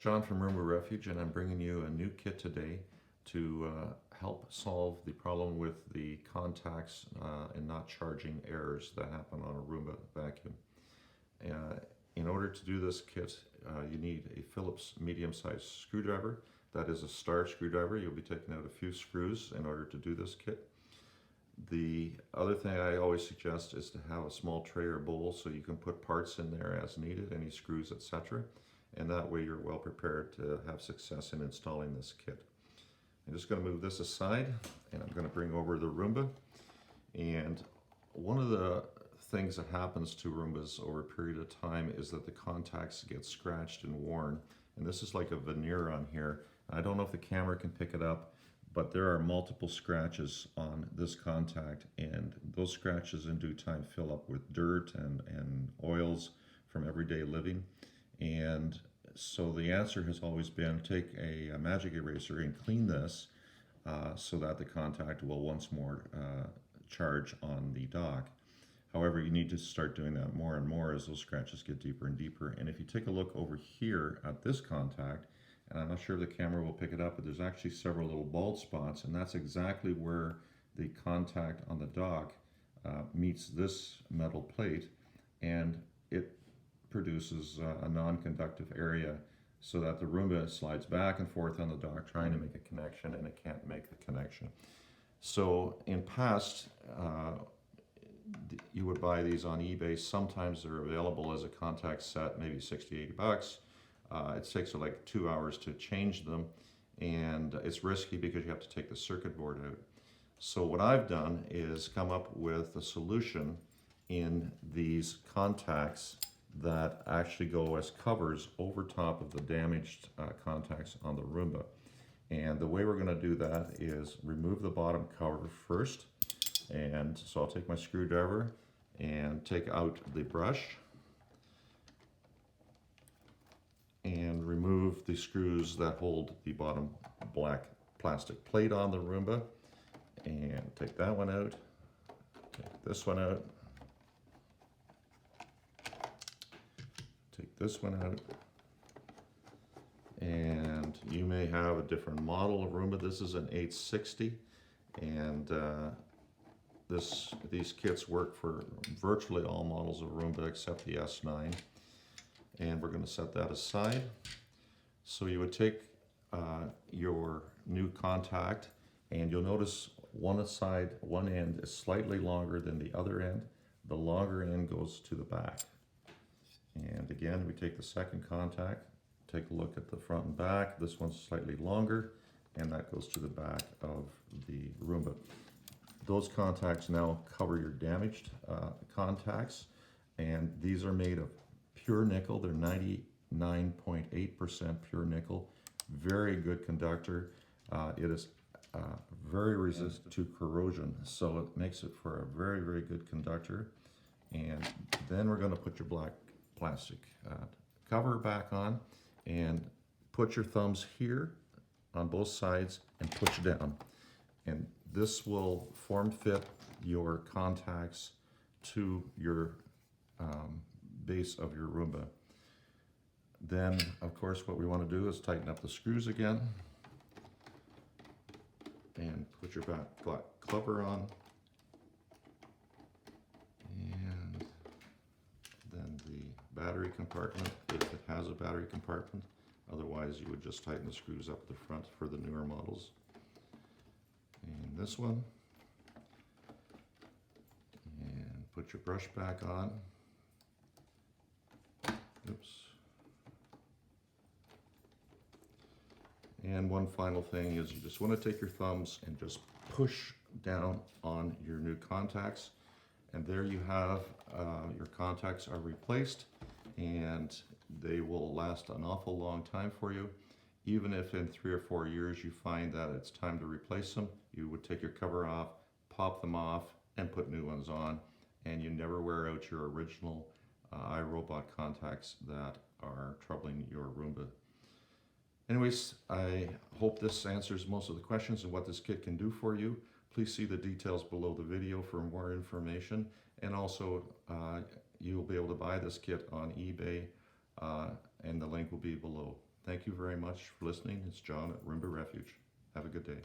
John from Roomba Refuge, and I'm bringing you a new kit today to help solve the problem with the contacts and not charging errors that happen on a Roomba vacuum. In order to do this kit, you need a Phillips medium-sized screwdriver. That is a star screwdriver. You'll be taking out a few screws in order to do this kit. The other thing I always suggest is to have a small tray or bowl so you can put parts in there as needed, any screws, etc. And that way you're well prepared to have success in installing this kit. I'm just going to move this aside and I'm going to bring over the Roomba. And one of the things that happens to Roombas over a period of time is that the contacts get scratched and worn. And this is like a veneer on here. I don't know if the camera can pick it up, but there are multiple scratches on this contact, and those scratches in due time fill up with dirt and oils from everyday living. And so the answer has always been take a magic eraser and clean this so that the contact will once more charge on the dock. However, you need to start doing that more and more as those scratches get deeper and deeper. And if you take a look over here at this contact, and I'm not sure if the camera will pick it up, but there's actually several little bald spots, and that's exactly where the contact on the dock meets this metal plate, and it produces a non-conductive area so that the Roomba slides back and forth on the dock trying to make a connection, and it can't make the connection. So in past, you would buy these on eBay. Sometimes they're available as a contact set, maybe 60, 80 bucks. It takes like 2 hours to change them, and it's risky because you have to take the circuit board out. So what I've done is come up with a solution in these contacts that actually go as covers over top of the damaged contacts on the Roomba. And the way we're going to do that is remove the bottom cover first. And so I'll take my screwdriver and take out the brush and remove the screws that hold the bottom black plastic plate on the Roomba, and take that one out, take this one out, take this one out, and you may have a different model of Roomba. This is an 860, and these kits work for virtually all models of Roomba except the S9. And we're going to set that aside. So you would take your new contact, and you'll notice one end is slightly longer than the other end. The longer end goes to the back. And again, we take the second contact, take a look at the front and back. This one's slightly longer, and that goes to the back of the Roomba. Those contacts now cover your damaged contacts, and these are made of pure nickel. They're 99.8% pure nickel. Very good conductor. It is very resistant to corrosion, so it makes it for a very, very good conductor. And then we're going to put your black plastic cover back on, and put your thumbs here on both sides and push down. And this will form fit your contacts to your base of your Roomba. Then, of course, what we want to do is tighten up the screws again and put your black cover on, and then the battery compartment, if it has a battery compartment. Otherwise, you would just tighten the screws up at the front for the newer models. And this one, and put your brush back on. Oops. And one final thing is you just want to take your thumbs and just push down on your new contacts, and there you have your contacts are replaced, and they will last an awful long time for you. Even if in 3 or 4 years you find that it's time to replace them, you would take your cover off, pop them off, and put new ones on, and you never wear out your original iRobot contacts that are troubling your Roomba. Anyways, I hope this answers most of the questions and what this kit can do for you. Please see the details below the video for more information, and also you'll be able to buy this kit on eBay, and the link will be below. Thank you very much for listening. It's John at Roomba Refuge. Have a good day.